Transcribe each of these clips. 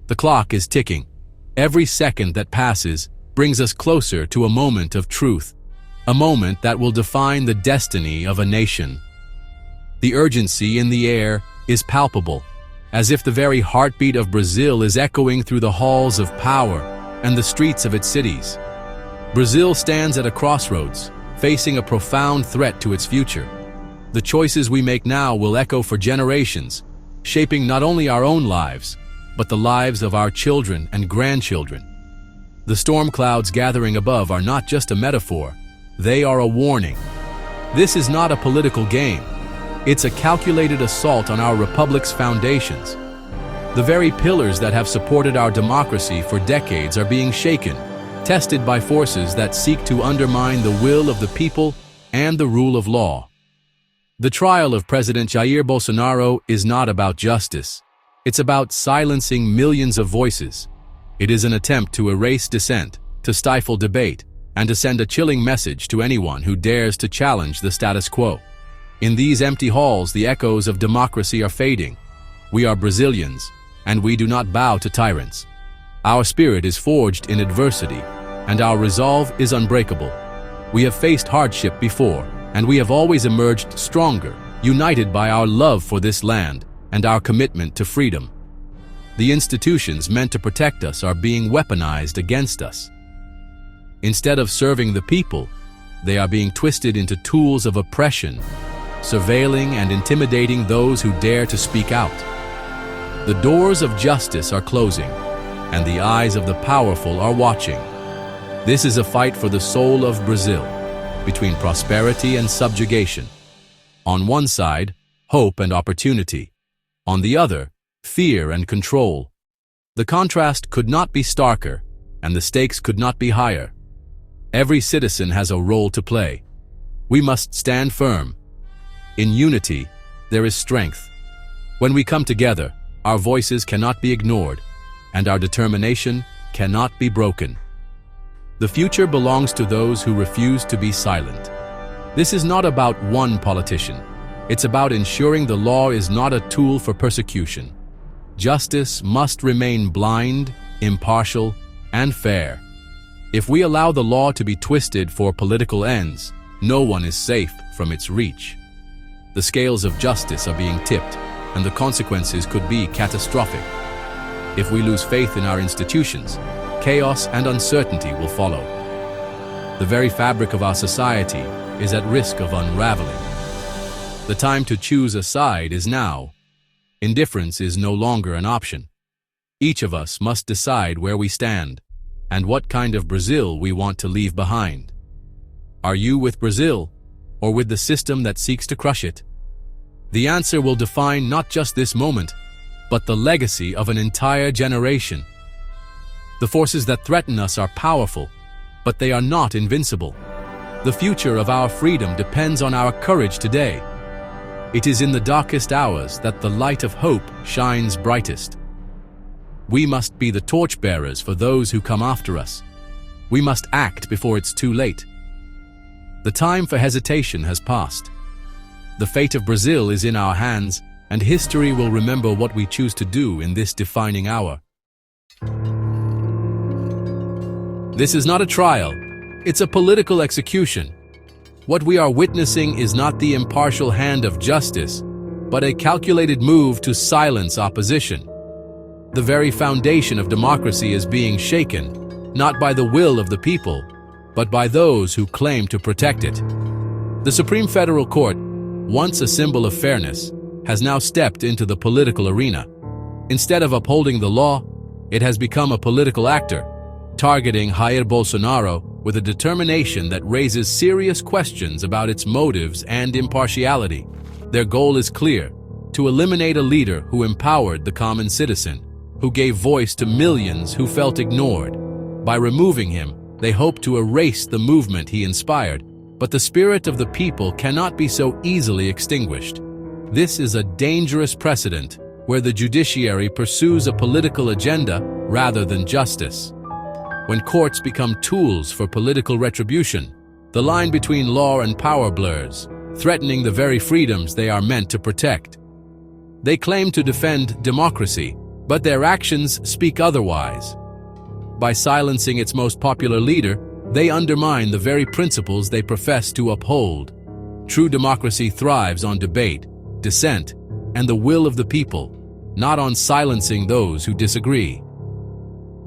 The clock is ticking. Every second that passes brings us closer to a moment of truth, a moment that will define the destiny of a nation. The urgency in the air is palpable, as if the very heartbeat of Brazil is echoing through the halls of power and the streets of its cities. Brazil stands at a crossroads, facing a profound threat to its future. The choices we make now will echo for generations, shaping not only our own lives, but the lives of our children and grandchildren. The storm clouds gathering above are not just a metaphor, they are a warning. This is not a political game. It's a calculated assault on our republic's foundations. The very pillars that have supported our democracy for decades are being shaken, tested by forces that seek to undermine the will of the people and the rule of law. The trial of President Jair Bolsonaro is not about justice. It's about silencing millions of voices. It is an attempt to erase dissent, to stifle debate, and to send a chilling message to anyone who dares to challenge the status quo. In these empty halls, the echoes of democracy are fading. We are Brazilians, and we do not bow to tyrants. Our spirit is forged in adversity, and our resolve is unbreakable. We have faced hardship before, and we have always emerged stronger, united by our love for this land and our commitment to freedom. The institutions meant to protect us are being weaponized against us. Instead of serving the people, they are being twisted into tools of oppression, surveilling and intimidating those who dare to speak out. The doors of justice are closing, and the eyes of the powerful are watching. This is a fight for the soul of Brazil, between prosperity and subjugation. On one side, hope and opportunity. On the other, fear and control. The contrast could not be starker, and the stakes could not be higher. Every citizen has a role to play. We must stand firm. In unity, there is strength. When we come together, our voices cannot be ignored, and our determination cannot be broken. The future belongs to those who refuse to be silent. This is not about one politician. It's about ensuring the law is not a tool for persecution. Justice must remain blind, impartial, and fair. If we allow the law to be twisted for political ends, no one is safe from its reach. The scales of justice are being tipped, and the consequences could be catastrophic. If we lose faith in our institutions, chaos and uncertainty will follow. The very fabric of our society is at risk of unraveling. The time to choose a side is now. Indifference is no longer an option. Each of us must decide where we stand and what kind of Brazil we want to leave behind. Are you with Brazil, or with the system that seeks to crush it? The answer will define not just this moment, but the legacy of an entire generation. The forces that threaten us are powerful, but they are not invincible. The future of our freedom depends on our courage today. It is in the darkest hours that the light of hope shines brightest. We must be the torchbearers for those who come after us. We must act before it's too late. The time for hesitation has passed. The fate of Brazil is in our hands, and history will remember what we choose to do in this defining hour. This is not a trial, it's a political execution. What we are witnessing is not the impartial hand of justice, but a calculated move to silence opposition. The very foundation of democracy is being shaken, not by the will of the people, but by those who claim to protect it. The Supreme Federal Court, once a symbol of fairness, has now stepped into the political arena. Instead of upholding the law, it has become a political actor, targeting Jair Bolsonaro with a determination that raises serious questions about its motives and impartiality. Their goal is clear: to eliminate a leader who empowered the common citizen, who gave voice to millions who felt ignored. By removing him, they hope to erase the movement he inspired, but the spirit of the people cannot be so easily extinguished. This is a dangerous precedent where the judiciary pursues a political agenda rather than justice. When courts become tools for political retribution, the line between law and power blurs, threatening the very freedoms they are meant to protect. They claim to defend democracy, But their actions speak otherwise. By silencing its most popular leader, they undermine the very principles they profess to uphold. True democracy thrives on debate, dissent, and the will of the people, not on silencing those who disagree.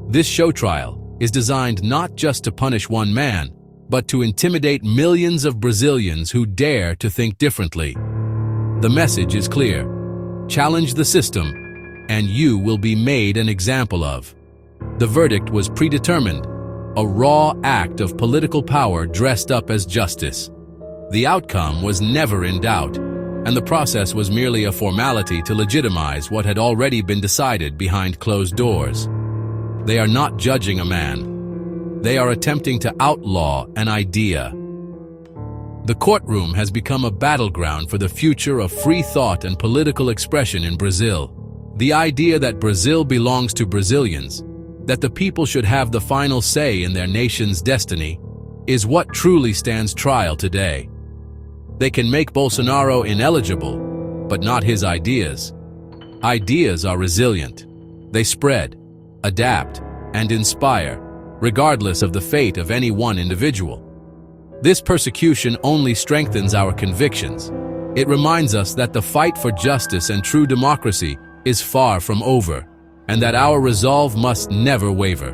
This show trial is designed not just to punish one man, but to intimidate millions of Brazilians who dare to think differently. The message is clear: challenge the system, and you will be made an example of. The verdict was predetermined, a raw act of political power dressed up as justice. The outcome was never in doubt, and the process was merely a formality to legitimize what had already been decided behind closed doors. They are not judging a man. They are attempting to outlaw an idea. The courtroom has become a battleground for the future of free thought and political expression in Brazil. The idea that Brazil belongs to Brazilians, that the people should have the final say in their nation's destiny, is what truly stands trial today. They can make Bolsonaro ineligible, but not his ideas. Ideas are resilient. They spread, adapt, and inspire, regardless of the fate of any one individual. This persecution only strengthens our convictions. It reminds us that the fight for justice and true democracy is far from over, and that our resolve must never waver.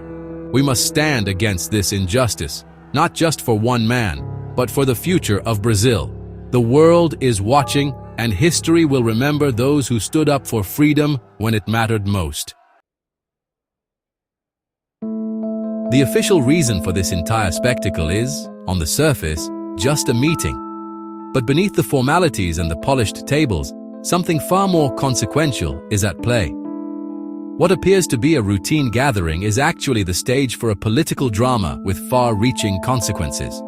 We must stand against this injustice, not just for one man, but for the future of Brazil. The world is watching, and history will remember those who stood up for freedom when it mattered most. The official reason for this entire spectacle is, on the surface, just a meeting. But beneath the formalities and the polished tables, something far more consequential is at play. What appears to be a routine gathering is actually the stage for a political drama with far-reaching consequences.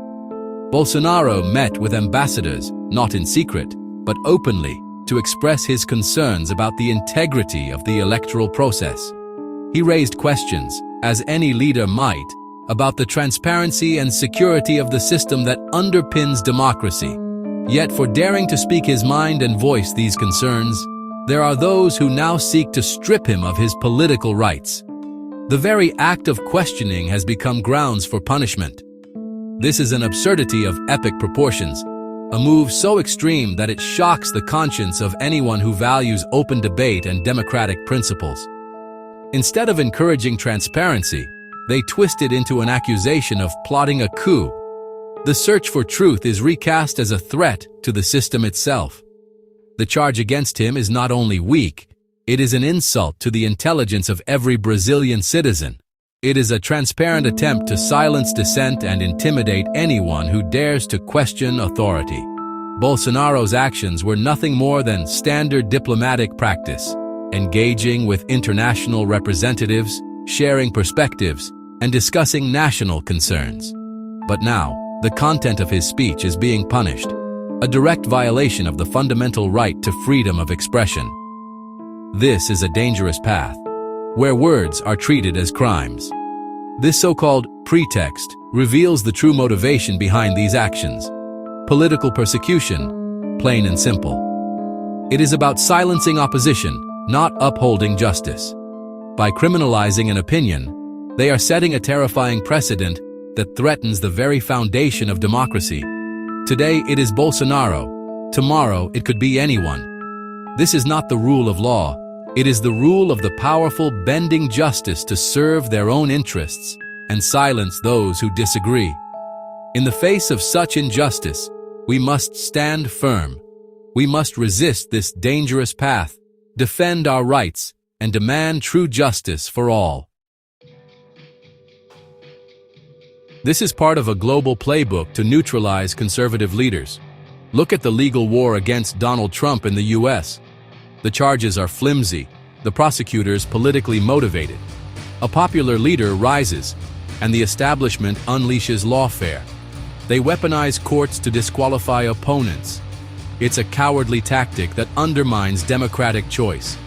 Bolsonaro met with ambassadors, not in secret, but openly, to express his concerns about the integrity of the electoral process. He raised questions, as any leader might, about the transparency and security of the system that underpins democracy. Yet for daring to speak his mind and voice these concerns, there are those who now seek to strip him of his political rights. The very act of questioning has become grounds for punishment. This is an absurdity of epic proportions, a move so extreme that it shocks the conscience of anyone who values open debate and democratic principles. Instead of encouraging transparency, they twist it into an accusation of plotting a coup. The search for truth is recast as a threat to the system itself. The charge against him is not only weak, it is an insult to the intelligence of every Brazilian citizen. It is a transparent attempt to silence dissent and intimidate anyone who dares to question authority. Bolsonaro's actions were nothing more than standard diplomatic practice, engaging with international representatives, sharing perspectives, and discussing national concerns. But now, the content of his speech is being punished, a direct violation of the fundamental right to freedom of expression. This is a dangerous path, where words are treated as crimes. This so-called pretext reveals the true motivation behind these actions: political persecution, plain and simple. It is about silencing opposition, not upholding justice. By criminalizing an opinion, they are setting a terrifying precedent that threatens the very foundation of democracy. Today it is Bolsonaro, tomorrow it could be anyone. This is not the rule of law. It is the rule of the powerful bending justice to serve their own interests and silence those who disagree. In the face of such injustice, we must stand firm. We must resist this dangerous path, defend our rights, and demand true justice for all. This is part of a global playbook to neutralize conservative leaders. Look at the legal war against Donald Trump in the US. The charges are flimsy, the prosecutors politically motivated. A popular leader rises, and the establishment unleashes lawfare. They weaponize courts to disqualify opponents. It's a cowardly tactic that undermines democratic choice.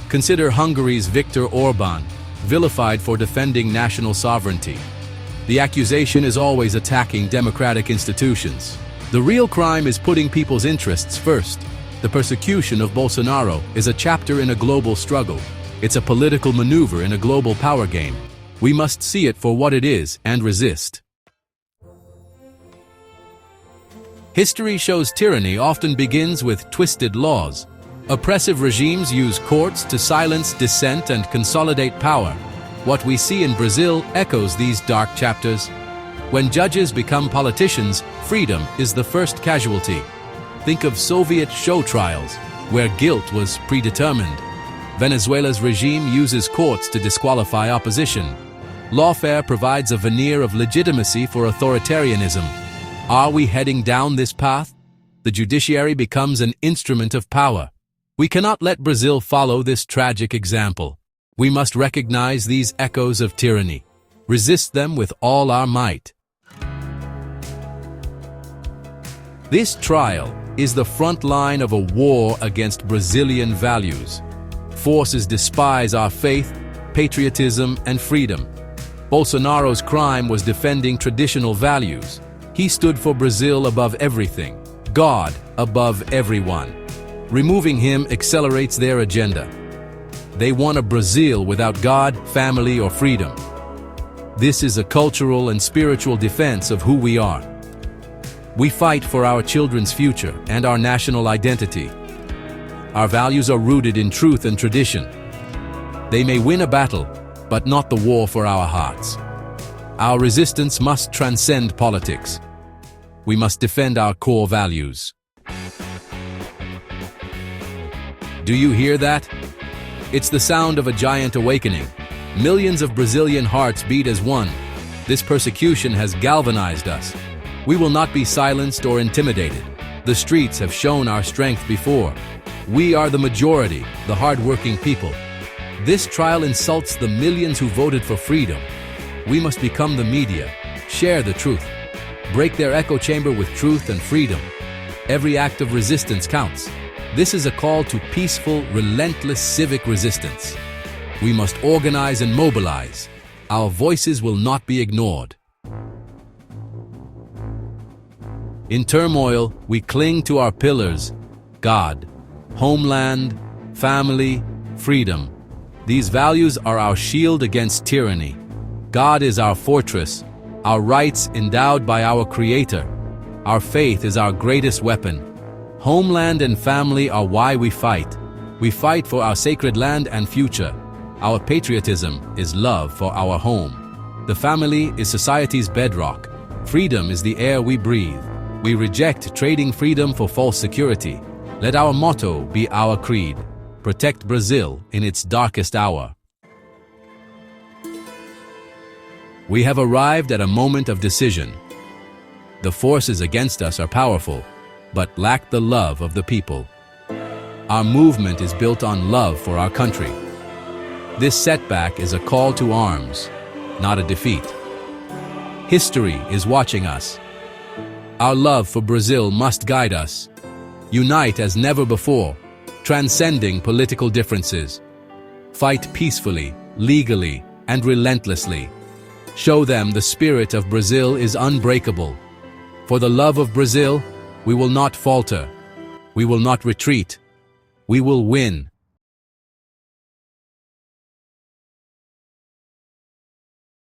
Consider Hungary's Viktor Orbán, vilified for defending national sovereignty. The accusation is always attacking democratic institutions. The real crime is putting people's interests first. The persecution of Bolsonaro is a chapter in a global struggle. It's a political maneuver in a global power game. We must see it for what it is and resist. History shows tyranny often begins with twisted laws. Oppressive regimes use courts to silence dissent and consolidate power. What we see in Brazil echoes these dark chapters. When judges become politicians, freedom is the first casualty. Think of Soviet show trials, where guilt was predetermined. Venezuela's regime uses courts to disqualify opposition. Lawfare provides a veneer of legitimacy for authoritarianism. Are we heading down this path? The judiciary becomes an instrument of power. We cannot let Brazil follow this tragic example. We must recognize these echoes of tyranny, resist them with all our might. This trial is the front line of a war against Brazilian values. Forces despise our faith, patriotism, and freedom. Bolsonaro's crime was defending traditional values. He stood for Brazil above everything, God above everyone. Removing him accelerates their agenda. They want a Brazil without God, family, or freedom. This is a cultural and spiritual defense of who we are. We fight for our children's future and our national identity. Our values are rooted in truth and tradition. They may win a battle, but not the war for our hearts. Our resistance must transcend politics. We must defend our core values. Do you hear that? It's the sound of a giant awakening. Millions of Brazilian hearts beat as one. This persecution has galvanized us. We will not be silenced or intimidated. The streets have shown our strength before. We are the majority, the hard-working people. This trial insults the millions who voted for freedom. We must become the media, share the truth, break their echo chamber with truth and freedom. Every act of resistance counts. This is a call to peaceful, relentless civic resistance. We must organize and mobilize. Our voices will not be ignored. In turmoil, we cling to our pillars: God, homeland, family, freedom. These values are our shield against tyranny. God is our fortress, our rights endowed by our Creator. Our faith is our greatest weapon. Homeland and family are why we fight. We fight for our sacred land and future. Our patriotism is love for our home. The family is society's bedrock. Freedom is the air we breathe. We reject trading freedom for false security. Let our motto be our creed: protect Brazil in its darkest hour. We have arrived at a moment of decision. The forces against us are powerful, but lack the love of the people. Our movement is built on love for our country. This setback is a call to arms, not a defeat. History is watching us. Our love for Brazil must guide us. Unite as never before, transcending political differences. Fight peacefully, legally, and relentlessly. Show them the spirit of Brazil is unbreakable. For the love of Brazil, we will not falter. We will not retreat. We will win.